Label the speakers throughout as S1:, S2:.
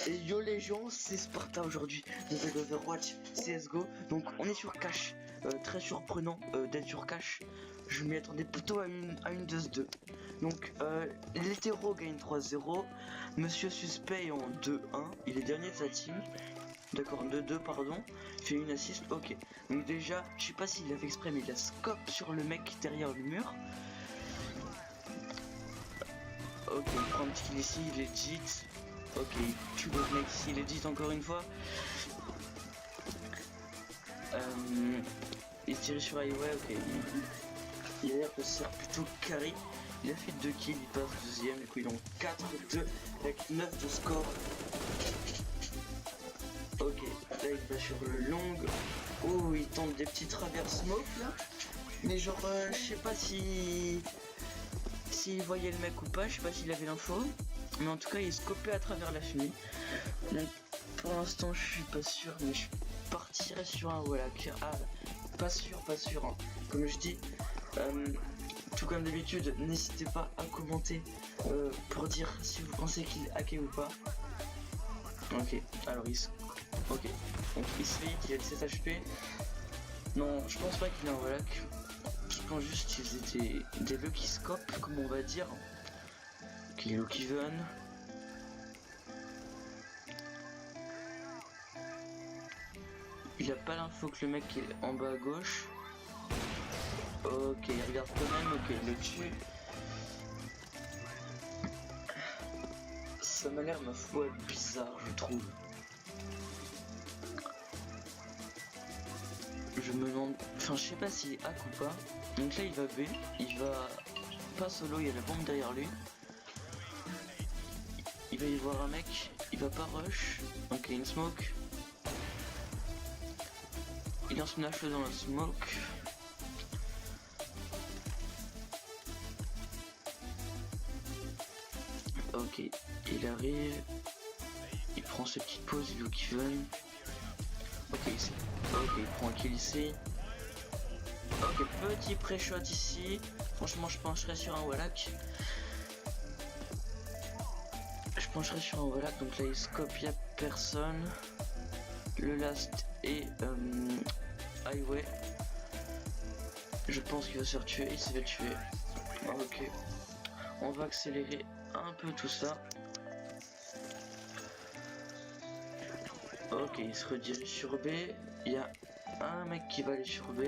S1: Et yo les gens, c'est Sparta aujourd'hui de Overwatch CSGO. Donc on est sur cache, très surprenant d'être sur cache. Je m'y attendais plutôt à une deuce 2. Donc l'hétéro gagne 3-0. Monsieur Suspect est en 2-1, il est dernier de sa team. D'accord, 2-2 pardon, il fait une assist, ok. Donc déjà, je sais pas s'il a fait exprès mais il a scope sur le mec derrière le mur. Ok, on prend un petit kill ici, il est legit. Ok, il tue le mec ici, il est legit encore une fois. Il se tire sur highway, ok. Il a l'air de se faire plutôt carry. Il a fait 2 kills, il passe deuxième, du coup il est en 4-2 avec 9 de score. Ok, là il va sur le long. Oh, il tente des petits travers smoke là. Mais genre, je sais pas s'il voyait le mec ou pas, je sais pas s'il avait l'info. Mais en tout cas, il scopait à travers la fumée. Donc pour l'instant, je suis pas sûr, mais je partirais sur un voilà. Ah, pas sûr, hein. Comme je dis, tout comme d'habitude, n'hésitez pas à commenter pour dire si vous pensez qu'il est hacké ou pas. Ok, alors ok, donc il se fait qu'il a 7 HP. Non, je pense pas qu'il a un Wallach. Je pense juste qu'il faisait des lucky scopes, comme on va dire. Ok, Lucky Van. Il a pas l'info que le mec est en bas à gauche. Ok, il regarde quand même, ok, il le tue. Ça m'a l'air, ma foi, bizarre, je trouve. Je me demande, enfin je sais pas s'il est hack ou pas. Donc là il va B, il va pas solo, il y a la bombe derrière lui. Il va y voir un mec, il va pas rush. Ok, une smoke. Il lance une hache dans la smoke. Ok, il arrive. Il prend ses petites pauses, il veut qu'il veuille. Ok, il prend un kill ici. Ok, petit pré-shot ici. Franchement, je pencherais sur un Wallach. Donc là il scope, il n'y a personne. Le last est highway. Je pense qu'il va se faire tuer, il s'est fait tuer. Ok, on va accélérer un peu tout ça. Ok, il se redirige sur B. Il y a un mec qui va aller sur B.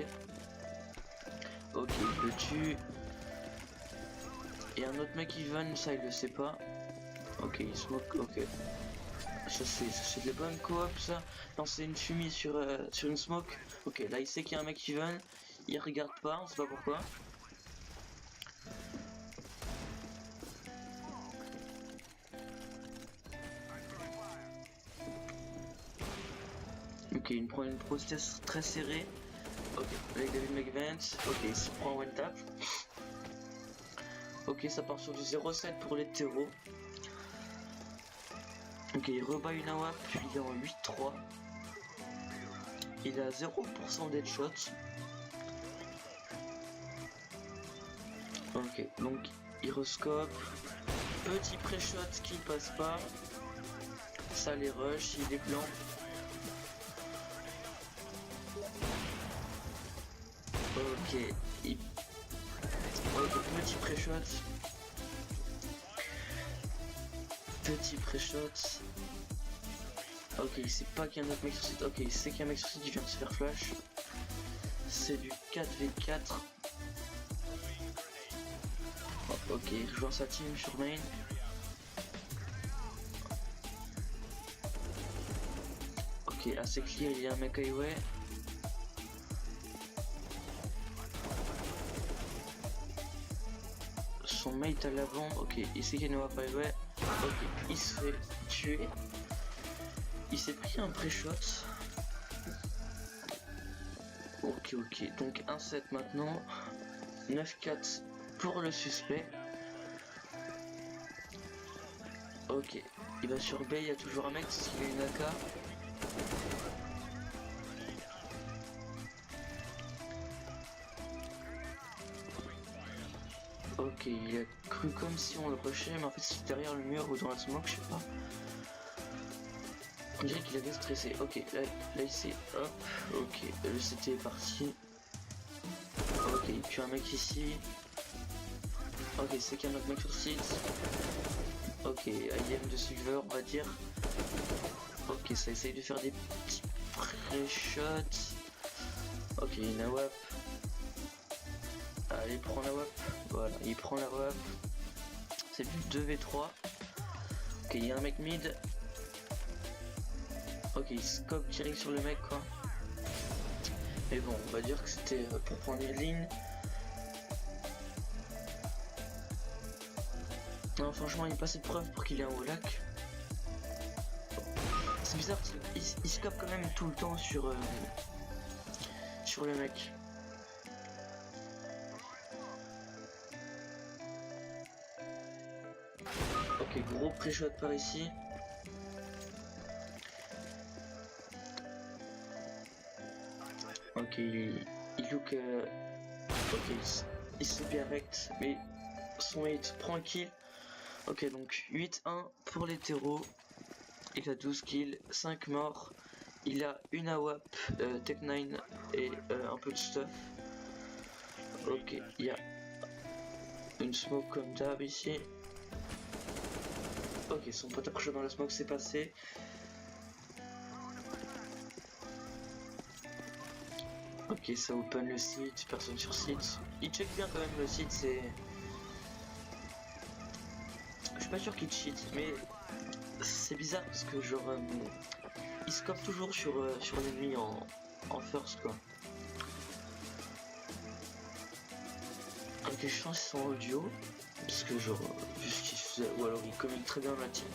S1: Ok, il le tue. Et un autre mec qui va, ça il le sait pas. Ok, il smoke, ok. Ça c'est de la bonne coop ça. Lancer une fumée sur une smoke. Ok, là il sait qu'il y a un mec qui vient. Il regarde pas, on sait pas pourquoi. Ok, il prend une process très serrée. Ok, avec David McVance. Ok, il se prend one tap. Ok, ça part sur du 0,7 pour les terreaux. Ok, il rebat une AWP, il est en 8-3. Il a 0% d'headshot. Ok, donc il rescope. Petit pré-shot qui passe pas. Ça les rush, il est blanc. Ok, petit pré-shot. Petit pré-shot. Ok, il sait pas qu'il y a un autre mec sur site. Ok, il sait qu'il y a un mec sur site qui vient de se faire flash. C'est du 4v4. Oh, ok, il rejoint sa team sur main. Ok, assez clear, il y a un mec highway. Son mate à la bombe. Ok, il sait qu'il y a une wap highway. Ok, il se fait tuer. Il s'est pris un pré-shot. Ok, donc 1-7 maintenant. 9-4 pour le suspect. Ok, il va sur B, il y a toujours un mec, c'est qu'il a une AK. Ok, il a cru comme si on le rushait, mais en fait c'est derrière le mur ou dans la smoke, je sais pas. On dirait qu'il a bien stressé. Ok, là il s'est... Hop, ok, le CT est parti. Ok, il tue un mec ici. Ok, c'est qu'un autre mec sur site. Ok, IM de Silver, on va dire. Ok, ça essaye de faire des petits pré-shots. Ok, une AWP. Allez, prends la WAP. Voilà, il prend la WAP. C'est du 2v3. Ok, il y a un mec mid. Ok, il scope direct sur le mec, quoi. Mais bon, on va dire que c'était pour prendre une ligne. Non, franchement, il n'y a pas assez de preuves pour qu'il ait un Wallach. C'est bizarre parce qu'il scope quand même tout le temps sur le mec. Ok, gros pré-shot par ici. Ok, il look. Ok, il se direct, mais son hate prend un kill. Ok, donc 8-1 pour les terreaux. Il a 12 kills, 5 morts. Il a une AWP, Tech 9 et un peu de stuff. Ok, il y a une smoke comme d'hab ici. Ok, son pote a pris dans la smoke, c'est passé. Ok, ça open le site, personne sur site. Il check bien quand même le site, c'est... Je suis pas sûr qu'il cheat, mais c'est bizarre parce que genre... il scope toujours sur l'ennemi en first, quoi. Ok, je pense qu'ils sont audio, parce que genre, juste ou alors il communique très bien la team.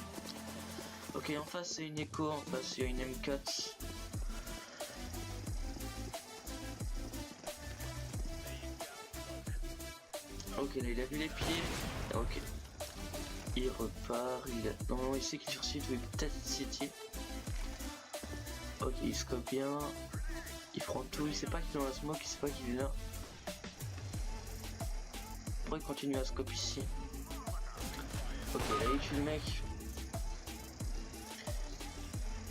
S1: Ok, en face c'est une Echo, en face il y a une M4. Ok, là il a vu les pieds. Ok. Il repart, il a... Normalement il sait qu'il est sur site, ou peut-être City. Ok, il scope bien. Il prend tout, il sait pas qu'il est dans la smoke, il sait pas qu'il est là. Pourquoi il continue à scope ici? Ok, là il tue le mec.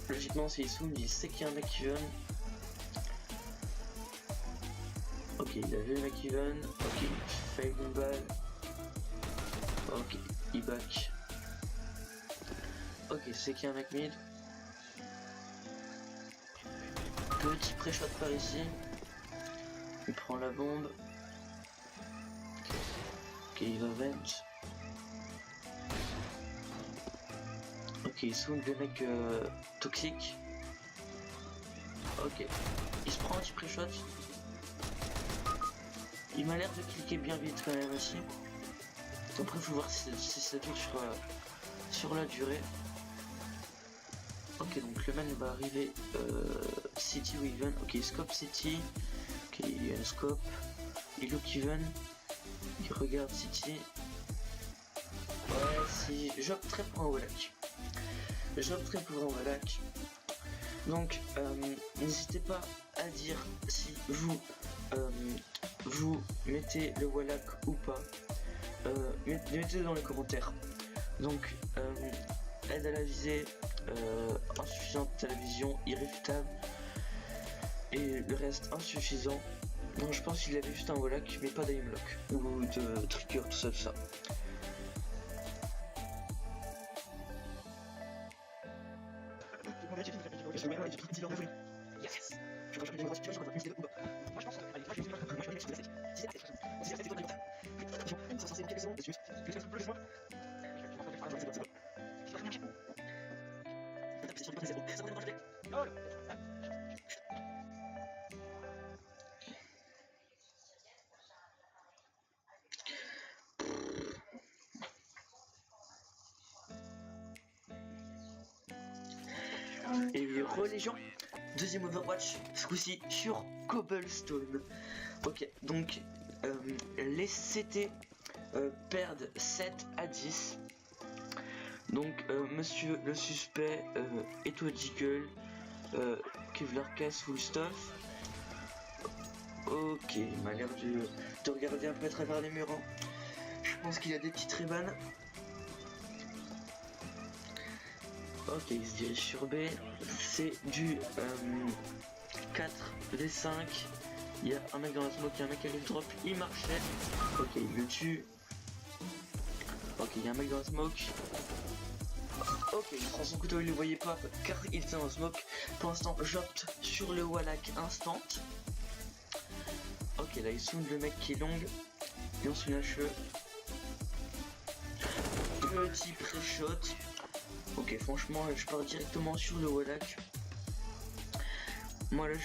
S1: Logiquement s'il zoom, il sait qu'il y a un mec qui vient. Ok, il a vu le mec qui vient. Ok, il fail une balle. Ok, il back. Ok, c'est qu'il y a un mec mid. Petit pré-shot par ici. Il prend la bombe. Ok, il va vent. Ok, il sound le mec toxique. Ok, il se prend un petit pré-shot. Il m'a l'air de cliquer bien vite quand même aussi. Après, faut voir si ça dure sur la durée. Ok, donc le man va arriver City ou Even. Ok, scope City. Ok, il y a un scope. Il look Even. Il regarde City. Ouais, si. J'opterais pour un Wallach. J'opterais pour un Wallach. Donc, n'hésitez pas à dire si vous mettez le Wallach ou pas. Mettez-le dans les commentaires. Donc, aide à la visée, insuffisante à la vision, irréfutable. Et le reste insuffisant. Donc je pense qu'il avait juste un Wallach, mais pas d'aimlock ou de trigger, tout ça, tout ça. Et oui, les gens, deuxième Overwatch, ce coup-ci sur Cobblestone. Ok, donc les CT perdent 7-10. Donc monsieur le suspect Ethical, Kevlar Cass full stuff. Ok, il m'a l'air de regarder un peu à travers les murs. Hein. Je pense qu'il a des petites rébanes. Ok, il se dirige sur B. C'est du 4v5. Il y a un mec dans la smoke, il y a un mec qui arrive drop, il marchait. Ok, il le tue. Ok, il y a un mec dans la smoke. Ok, il prend son couteau, il le voyait pas car il était dans la smoke. Pour l'instant, j'opte sur le Wallach instant. Ok, là il sound le mec qui est long. Et on suit la cheveux. Petit pré-shot. Ok, franchement, je pars directement sur le Wallach. Moi là,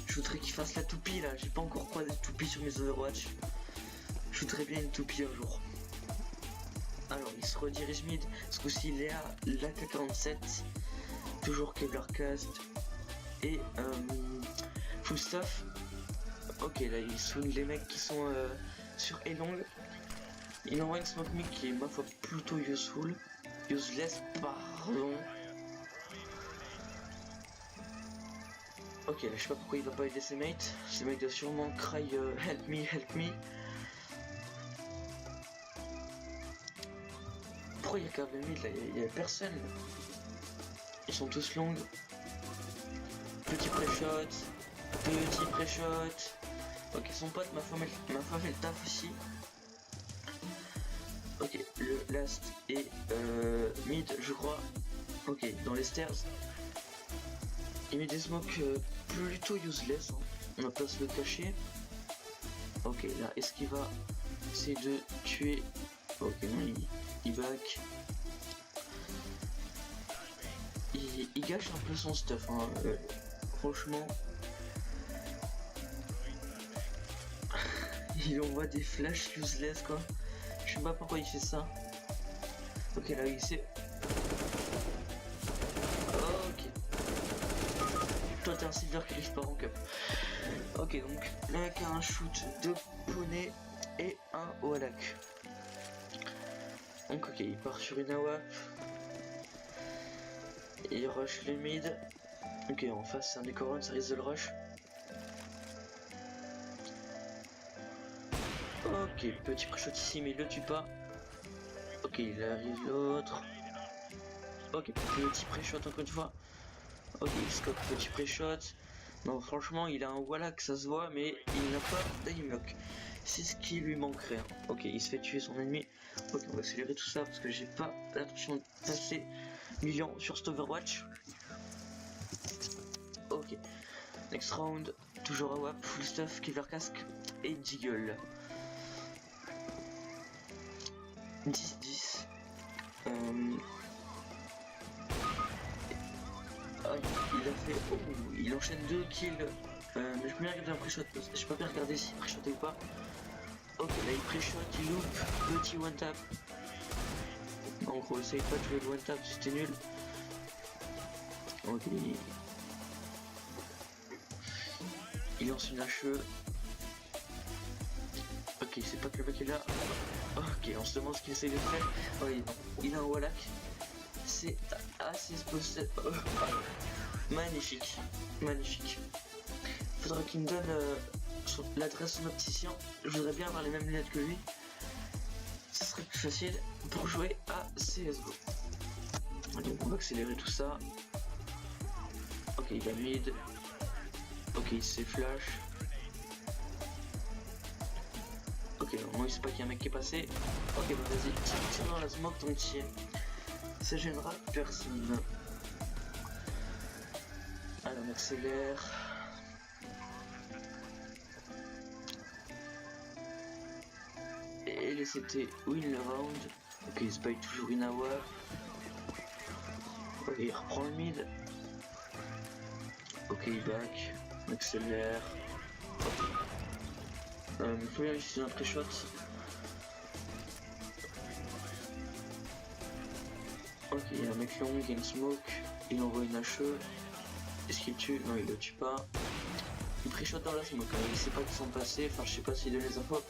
S1: je voudrais qu'il fasse la toupie là. J'ai pas encore croisé de toupie sur mes Overwatch. Je voudrais bien une toupie un jour. Alors, il se redirige mid. Ce coup-ci, il est à l'AK-47. Toujours Kevlar Cast. Et full stuff. Ok, là, il soigne les mecs qui sont sur A-long. Il envoie une smoke mid qui est, ma foi, plutôt useful. Useless, pardon. Ok, là, je sais pas pourquoi il va pas aider ses mates. Ses mates doivent sûrement cry help me, help me. Pourquoi il y a qu'un mid là, il y a personne. Ils sont tous longs. Petit pré-shot. Petit pré-shot. Ok, son pote, ma femme fait le taf aussi. Ok, le last est mid, je crois. Ok, dans les stairs. Il met des smokes plutôt useless. Hein. On va pas se le cacher. Ok, là, est-ce qu'il va essayer de tuer? Ok, non, il back. Il gâche un peu son stuff. Hein. Franchement. Il envoie des flashs useless, quoi. Je sais pas pourquoi il fait ça. Ok, là, il sait. Ok. Toi, t'es un silver qui arrive pas en cup. Ok, donc, le mec a un shoot de poney et un Wallach. Donc, ok, il part sur une AWP. Il rush le mid. Ok, en face, c'est un décoron, ça risque de le rush. Ok, petit pré-shot ici, mais il le tue pas. Ok, il arrive l'autre. Ok, petit pré-shot encore une fois. Ok, il scope petit pré-shot. Non, franchement, il a un Wallach, ça se voit, mais il n'a pas d'aimlock. C'est ce qui lui manquerait. Hein. Ok, il se fait tuer son ennemi. Ok, on va accélérer tout ça parce que j'ai pas l'intention de passer millions sur cet Overwatch. Ok, next round, toujours à WAP, full stuff, Kevlar casque et Deagle. 10-10. Ah, il a fait. Oh, il enchaîne 2 kills. Mais je peux bien regarder un pré-shot. Je peux bien regarder s'il pré-shoté ou pas. Ok, là il pré-shot, il loupe. Petit one tap. En gros, essaye pas de jouer le one tap, c'était nul. Ok. Il lance une HE. Ok, c'est pas que le mec est là. Ok, on se demande ce qu'il essaye de faire. Oh, il a un Wallach. C'est assez possible. Magnifique, magnifique. Faudra qu'il me donne l'adresse de son opticien. Je voudrais bien avoir les mêmes lunettes que lui. Ce serait plus facile pour jouer à CSGO. Donc on va accélérer tout ça. Ok, il va mid. Ok, il s'est flash. Ok, moi il sait pas qu'il y a un mec qui est passé. Ok, bah vas-y, tire dans la smoke ton tir. Ça gênera personne. Alors on accélère. Et c'était win le round. Ok, il se paye toujours une hour. Ok, il reprend le mid. Ok, il back. On accélère. Il faut bien utiliser un pré-shot. Ok, il y a un mec long, il y a une smoke. Il envoie une HE. Est-ce qu'il tue? Non, il le tue pas. Il pré-shot dans la smoke, hein. Il sait pas qu'ils sont passés. Enfin, je sais pas s'il donne les infos.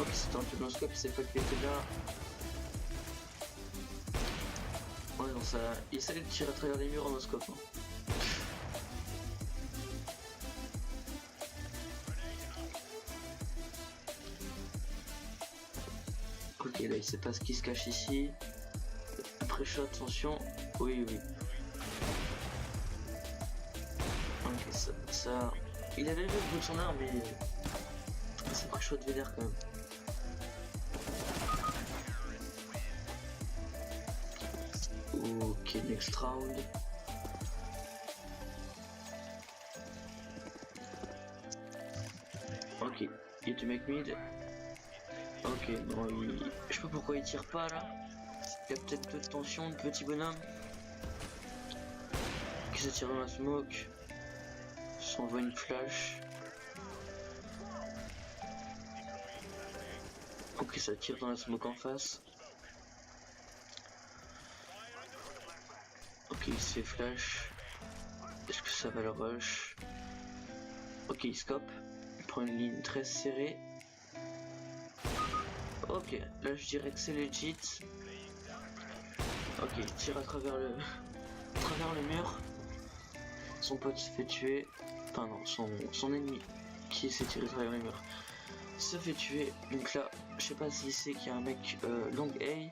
S1: Ok, c'était un peu dans le scope, il sait pas qu'il était là. Ouais, non, ça. Il essaie de tirer à travers les murs en scope. Hein. Ok, là il sait pas ce qui se cache ici. Pré-shot, attention. Oui, oui. ça... Il avait le bout de son arme, mais... Ça ferait chaud de vénère quand même. Ok, next round. Ok, il te make mid. Ok, non, je sais pas pourquoi il tire pas là. Il y a peut-être peu de tension, de petit bonhomme. Qui se tire dans la smoke. S'envoie une flash. Ok, ça tire dans la smoke en face. Ok, il se fait flash. Est-ce que ça va le rush? Ok, il scope. Il prend une ligne très serrée. Ok, là je dirais que c'est legit. Ok, il tire à travers le mur. Son pote se fait tuer. Enfin non, son ennemi qui s'est tiré à travers le mur se fait tuer. Donc là, je sais pas s'il sait qu'il y a un mec long A.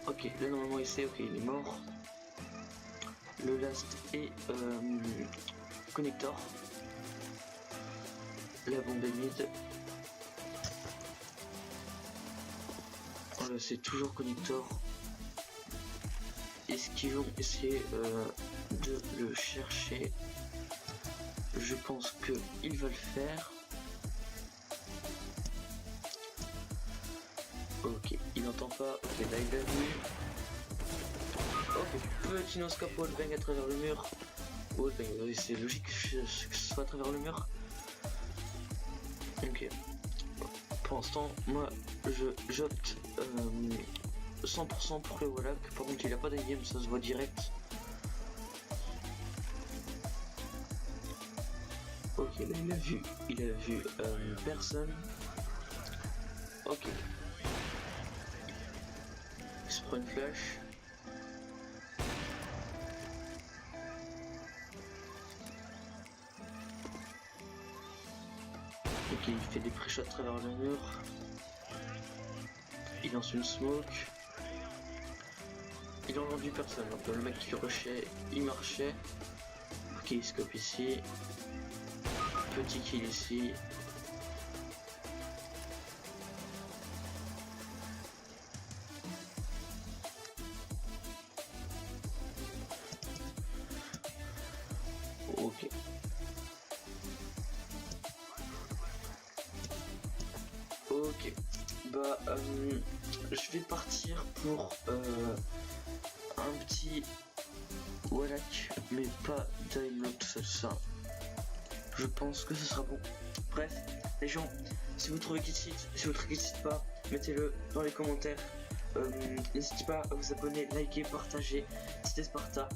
S1: Ok, là normalement il sait, ok il est mort. Le last est connector. La bombe est mid. Voilà, c'est toujours connector. Est-ce qu'ils vont essayer de le chercher? Je pense qu'ils veulent faire. Ok, il n'entend pas. Ok, là il l'a vu. Ok, petit no-scope wallbang à travers le mur. Wallbang, oui, c'est logique que ce soit à travers le mur. Ok. Pour l'instant, moi, j'opte 100% pour le wallhack. Par contre, il a pas d'AIM, ça se voit direct. Ok, là il a vu personne. Ok. Il se prend une flash. Ok, il fait des pré-shots à travers le mur. Il lance une smoke. Il a entendu personne. Donc le mec qui rushait, il marchait. Ok, il scope ici. Petit kill ici. Ok. Ok. Bah, je vais partir pour un petit wallhack, mais pas d'aimlock, tout ça. Je pense que ce sera bon. Bref, les gens, si vous trouvez qu'il cite, si vous trouvez qu'il cite pas, mettez-le dans les commentaires. N'hésitez pas à vous abonner, liker, partager. C'était Sparta.